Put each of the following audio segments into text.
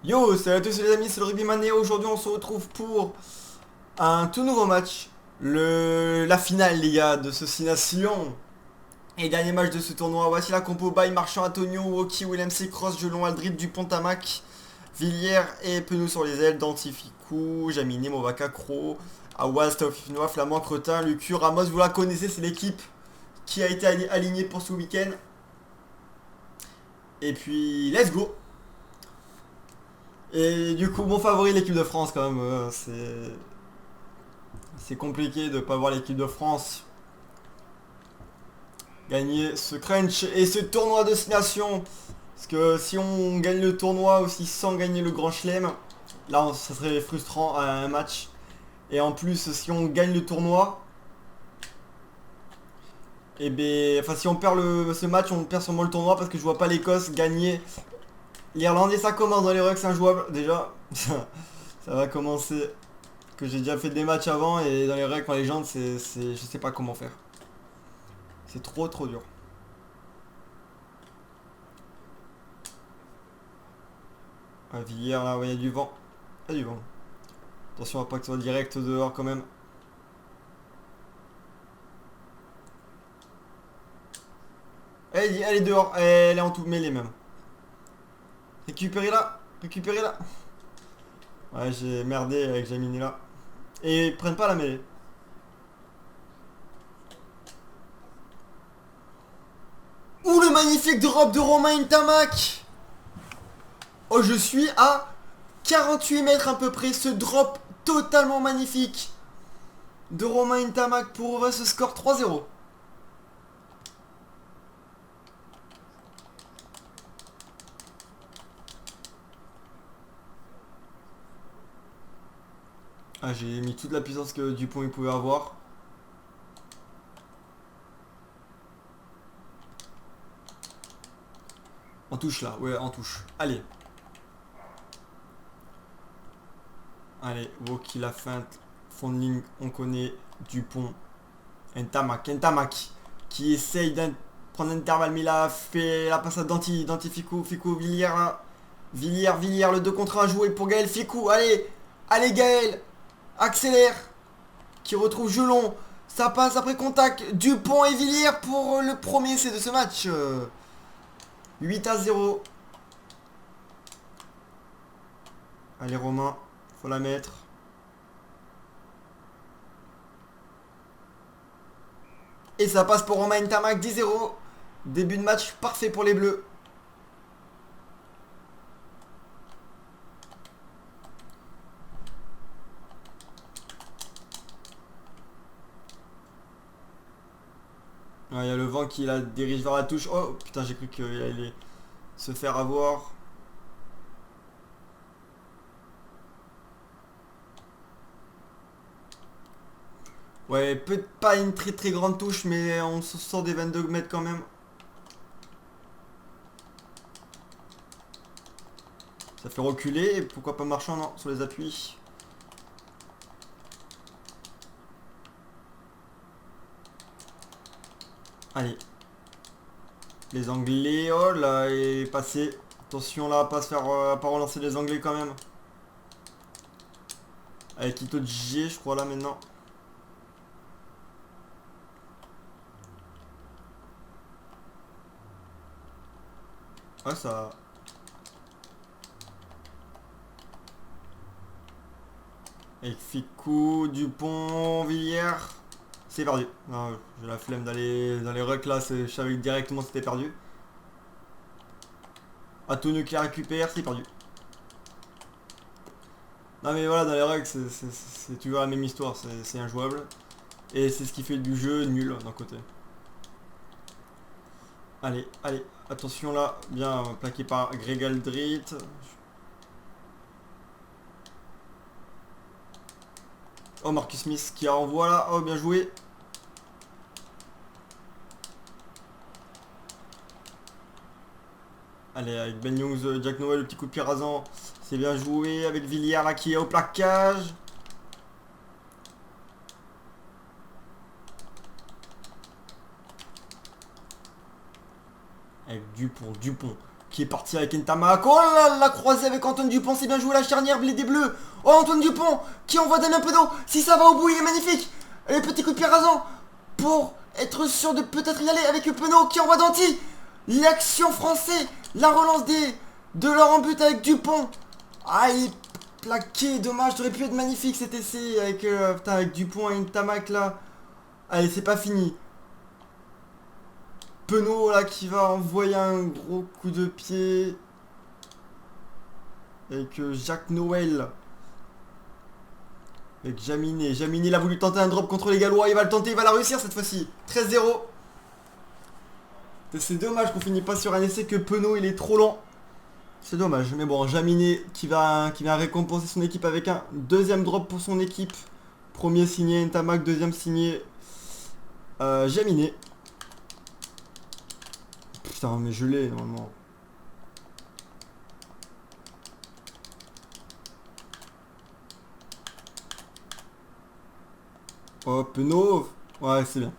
Yo, salut à tous les amis, c'est le Rugbyman et aujourd'hui on se retrouve pour un tout nouveau match. La finale les gars de ce 6 Nations. Et dernier match de ce tournoi. Voici la compo by Marchand, Antonio, Woki, Willem C, Cross, Jelon, Aldrid, Dupont, Tamac, Villiers et Penou sur les ailes, Dantificou, Jaminé, Movaka, Kro, Awaz, Taofifinois, Flamand, Cretin, Lucu, Ramos, vous la connaissez, c'est l'équipe qui a été alignée pour ce week-end. Et puis, let's go! Et du coup, mon favori, l'équipe de France quand même. C'est compliqué de pas voir l'équipe de France gagner ce crunch et ce tournoi de 6 nations. Parce que si on gagne le tournoi aussi sans gagner le Grand Chelem, là ça serait frustrant à un match. Et en plus, si on gagne le tournoi, et ben, enfin si on perd ce match, on perd sûrement le tournoi parce que je vois pas l'Écosse gagner l'Irlande et ça commence dans les rucks, c'est injouable déjà. Ça va commencer. Que j'ai déjà fait des matchs avant et dans les rucks en légende, je sais pas comment faire. C'est trop dur. Ah, Villiers là, ouais, il y a du vent. Il y a du vent. Attention à pas que ce soit direct dehors quand même. Elle est dehors, elle est en tout mêlée même. Récupérez-la, récupérez-la. Ouais, j'ai merdé avec Jamini là. Et ils prennent pas la mêlée. Ouh, le magnifique drop de Romain Tamac. Oh, je suis à 48 mètres à peu près. Ce drop totalement magnifique de Romain Tamac pour ouvrir ce score 3-0. Ah, j'ai mis toute la puissance que Dupont il pouvait avoir. En touche là, ouais, en touche. Allez. Allez, Woki la feinte. Fond de ligne, on connaît Dupont. Ntamak. Qui essaye de prendre un intervalle, mais il a fait la passe à Ficou, Villiers là. Villiers, le 2 contre 1 joué pour Gaël Ficou. Allez, allez Gaël. Accélère. Qui retrouve Gelon. Ça passe après contact. Dupont et Villiers pour le premier essai de ce match. 8-0. Allez Romain, faut la mettre. Et ça passe pour Romain Tamac, 10-0. Début de match parfait pour les Bleus. Il y a le vent qui la dirige vers la touche. Oh putain, j'ai cru qu'il allait se faire avoir. Ouais, peut-être pas une très grande touche, mais on se sort des 22 mètres quand même. Ça fait reculer, pourquoi pas Marchand, non, sur les appuis. Allez. Les Anglais, oh là, est passé. Attention là, à pas relancer les Anglais quand même. Avec Ito G, je crois là maintenant. Ouais, ça. Avec Ficou, Dupont, Villiers. C'est perdu. Non, j'ai la flemme d'aller dans les rucks là, je savais que directement c'était perdu. Antonio qui la récupère, c'est perdu. Non mais voilà, dans les rucks c'est toujours la même histoire, c'est injouable. Et c'est ce qui fait du jeu nul d'un côté. Allez, allez, attention là, bien plaqué par Greg Aldrit. Oh, Marcus Smith qui envoie là, oh bien joué. Allez, avec Ben Youngs, Jack Noël, le petit coup de pied rasant. C'est bien joué avec Villiers là qui est au plaquage. Avec Dupont qui est parti avec Ntamak. Oh là la croisée avec Antoine Dupont, c'est bien joué la charnière blé des bleus. Oh Antoine Dupont qui envoie Damien Penaud. Si ça va au bout, il est magnifique. Et le petit coup de pied rasant pour être sûr de peut-être y aller avec Penaud qui envoie Danty. L'action français, la relance de Laurent But avec Dupont. Ah il est plaqué, dommage, ça aurait pu être magnifique cet essai avec, putain, avec Dupont et Ntamak là. Allez, c'est pas fini. Penaud là qui va envoyer un gros coup de pied. Avec Jacques Noël. Avec Jaminet. Jaminet il a voulu tenter un drop contre les Gallois. Il va le tenter, il va la réussir cette fois-ci. 13-0. C'est dommage qu'on finit pas sur un essai que Penaud il est trop lent. C'est dommage. Mais bon, Jaminet qui va récompenser son équipe avec un deuxième drop pour son équipe. Premier signé Ntamak, deuxième signé Jaminet. Putain, mais je l'ai normalement. Oh, Penaud. Ouais, c'est bien.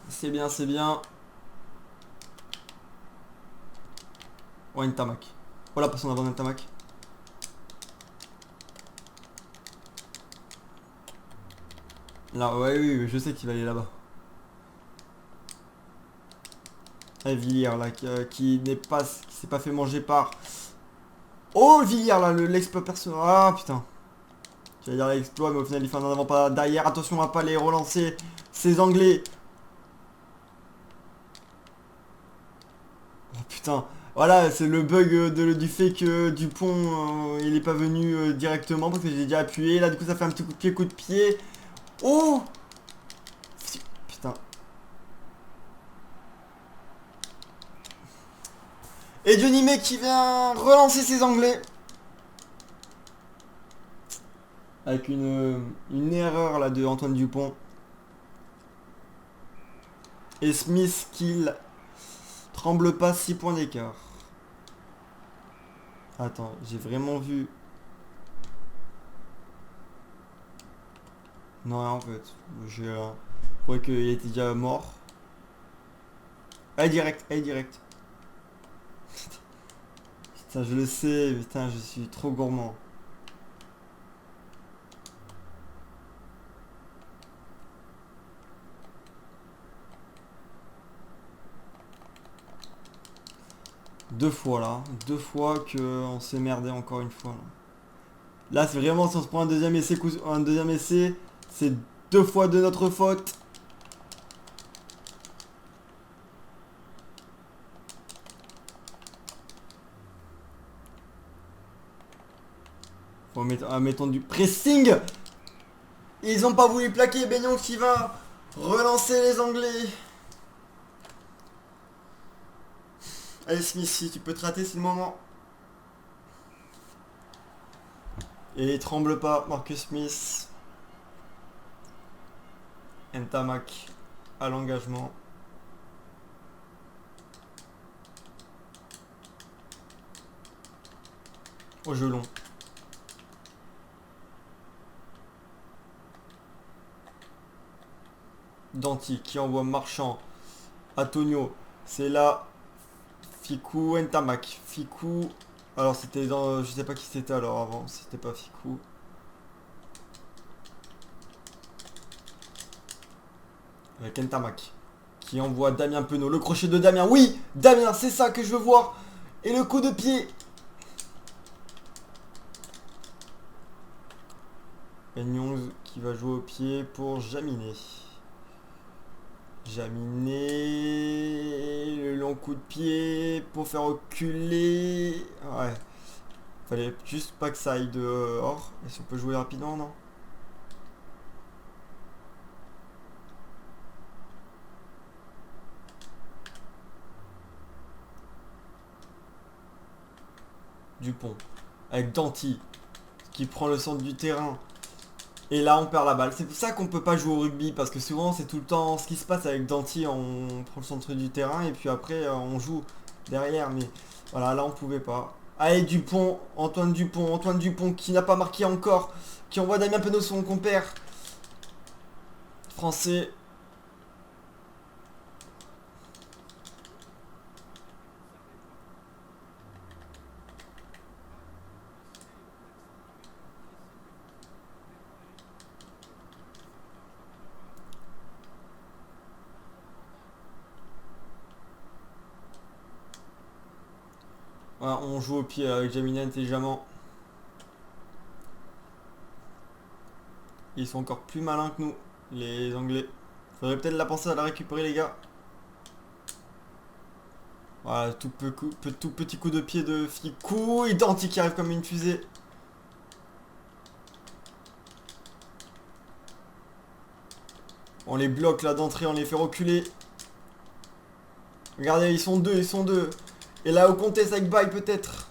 C'est bien, c'est bien. Ouais, Ntamak. Voilà, passons avant Ntamak. Là, ouais, oui, je sais qu'il va aller là-bas. Et Villiers là qui s'est pas fait manger par. Oh Villiers là, l'exploit perso. Ah putain. J'allais dire l'exploit mais au final il fait un en avant pas derrière. Attention à pas les relancer. Ces Anglais. Oh putain. Voilà, c'est le bug du fait que Dupont il est pas venu directement parce que j'ai déjà appuyé. Là du coup ça fait un petit coup de pied. Oh putain. Et Johnny May qui vient relancer ses Anglais. Avec une erreur là de Antoine Dupont. Et Smith qui tremble pas 6 points d'écart. Attends, j'ai vraiment vu. Non en fait, je croyais qu'il était déjà mort. Allez direct, allez direct. Putain, je le sais, putain, je suis trop gourmand. Deux fois là, deux fois que on s'est merdé encore une fois. Là, c'est vraiment si on se prend un deuxième essai, c'est deux fois de notre faute. Faut mettre, mettons du pressing. Ils ont pas voulu plaquer Beignon qui va relancer les Anglais. Allez Smith, si tu peux te rater, c'est le moment. Et tremble pas, Marcus Smith. Ntamak à l'engagement. Au jeu long. Danty qui envoie Marchand. Antonio. C'est là. Ficou, Ntamak. Ficou. Alors c'était dans. Je sais pas qui c'était alors avant. C'était pas Ficou. Avec Ntamak. Qui envoie Damien Penaud. Le crochet de Damien. Oui, Damien, c'est ça que je veux voir. Et le coup de pied. Nyons qui va jouer au pied pour Jaminet. Jaminet, le long coup de pied pour faire reculer. Ouais. Fallait juste pas que ça aille dehors. Et si on peut jouer rapidement, non? Dupont. Avec Danty. Qui prend le centre du terrain. Et là on perd la balle. C'est pour ça qu'on peut pas jouer au rugby. Parce que souvent c'est tout le temps ce qui se passe avec Danty. On prend le centre du terrain et puis après on joue derrière. Mais voilà, là on pouvait pas. Allez Dupont, Antoine Dupont qui n'a pas marqué encore. Qui envoie Damien Penaud son compère. Français. Ouais, on joue au pied avec Gemini intelligemment. Ils sont encore plus malins que nous, les Anglais. Faudrait peut-être la penser à la récupérer, les gars. Voilà, tout petit coup de pied de Ficou. Identique qui arrive comme une fusée. On les bloque là d'entrée, on les fait reculer. Regardez, ils sont deux, ils sont deux. Et là, au contest avec Baye peut-être.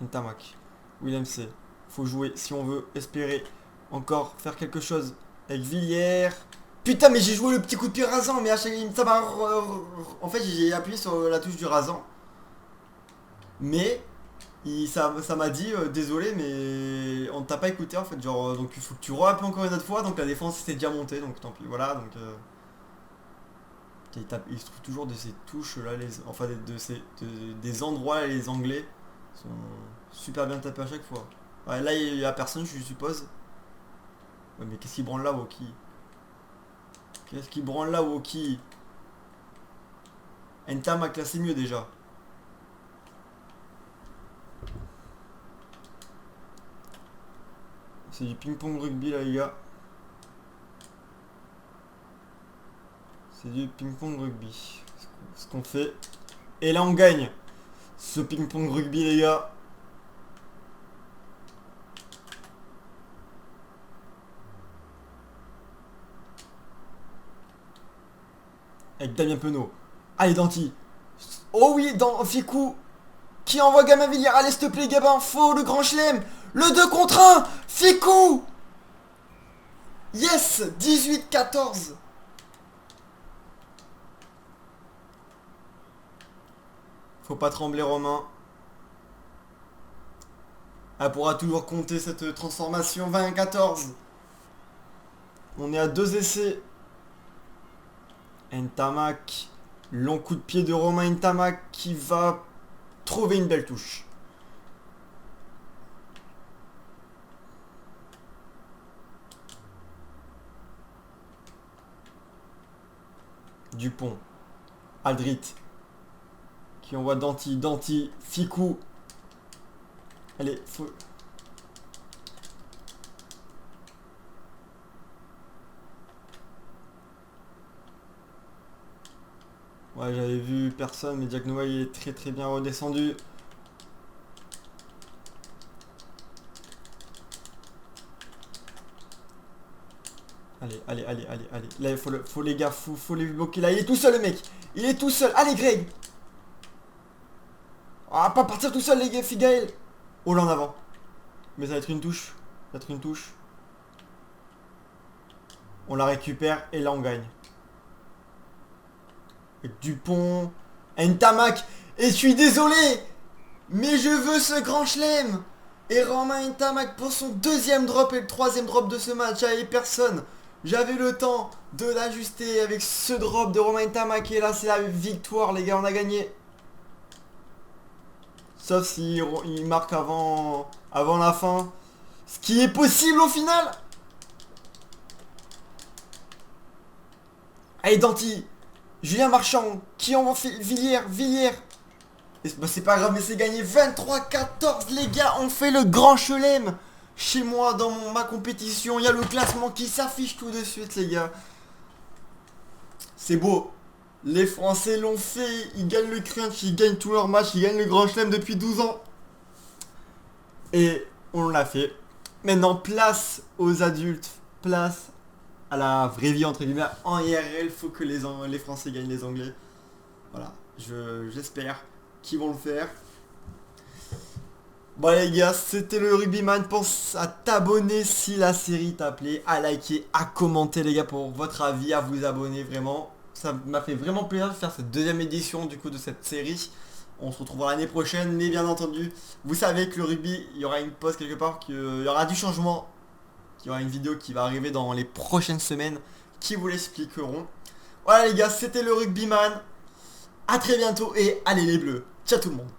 Ntamak. Willem C. Faut jouer si on veut espérer encore faire quelque chose avec Villiers. Putain, mais j'ai joué le petit coup de pied rasant, mais ça m'a... En fait, j'ai appuyé sur la touche du rasant. Mais ça m'a dit désolé, mais on t'a pas écouté en fait. Genre, donc il faut que tu re-appuies encore une autre fois. Donc la défense s'était déjà montée, donc tant pis. Voilà, donc... il se trouve toujours de ces touches là, enfin des endroits là, les Anglais sont super bien tapés à chaque fois. Ouais, là il y a personne, je suppose. Ouais, mais qu'est-ce qu'il branle là, Woki? Qu'est-ce qu'il branle là, Woki? Ntamak là, c'est mieux déjà. C'est du ping-pong rugby là, les gars. C'est du ping-pong rugby. Ce qu'on fait. Et là, on gagne. Ce ping-pong rugby, les gars. Avec Damien Penaud. Allez, Danti. Oh oui, dans Ficou. Qui envoie Gamin Villiers. Allez, s'il te plaît, Gabin. Faux, le grand chelem. Le 2 contre 1. Ficou. Yes. 18-14. Faut pas trembler, Romain. Elle pourra toujours compter cette transformation. 20-14. On est à 2 essais. Ntamak. Long coup de pied de Romain Ntamak qui va trouver une belle touche. Dupont. Aldrit. Qui envoie Danti, Ficou. Allez, faut... Ouais, j'avais vu personne, mais Jack Noah il est très très bien redescendu. Allez. Là, faut les gars, faut les bloquer là. Il est tout seul, le mec. Il est tout seul. Allez, Greg. Ah, pas partir tout seul, les gars, Figaël. Oh, là en avant. Mais ça va être une touche. On la récupère et là, on gagne. Avec Dupont. Ntamak. Et je suis désolé. Mais je veux ce grand chelem. Et Romain Ntamak pour son deuxième drop et le troisième drop de ce match. J'avais personne. J'avais le temps de l'ajuster avec ce drop de Romain Ntamak. Et là, c'est la victoire, les gars. On a gagné. Sauf s'il marque avant la fin. Ce qui est possible au final. Allez, Danti. Julien Marchand. Qui envoie Villiers. Bah, c'est pas grave, mais c'est gagné 23-14, les gars. On fait le grand chelem. Chez moi, dans ma compétition, il y a le classement qui s'affiche tout de suite, les gars. C'est beau. Les Français l'ont fait. Ils gagnent le crunch, ils gagnent tous leurs matchs, ils gagnent le grand chelem depuis 12 ans. Et on l'a fait. Maintenant, place aux adultes. Place à la vraie vie, entre guillemets. En IRL, faut que les Français gagnent les Anglais. Voilà. J'espère qu'ils vont le faire. Bon les gars, c'était le Rugbyman. Pense à t'abonner si la série t'a plu, à liker, à commenter les gars pour votre avis, à vous abonner vraiment. Ça m'a fait vraiment plaisir de faire cette deuxième édition du coup de cette série. On se retrouvera l'année prochaine, mais bien entendu, vous savez que le rugby, il y aura une pause quelque part, qu'il y aura du changement. Il y aura une vidéo qui va arriver dans les prochaines semaines qui vous l'expliqueront. Voilà les gars, c'était le Rugbyman. A très bientôt et allez les bleus. Ciao tout le monde.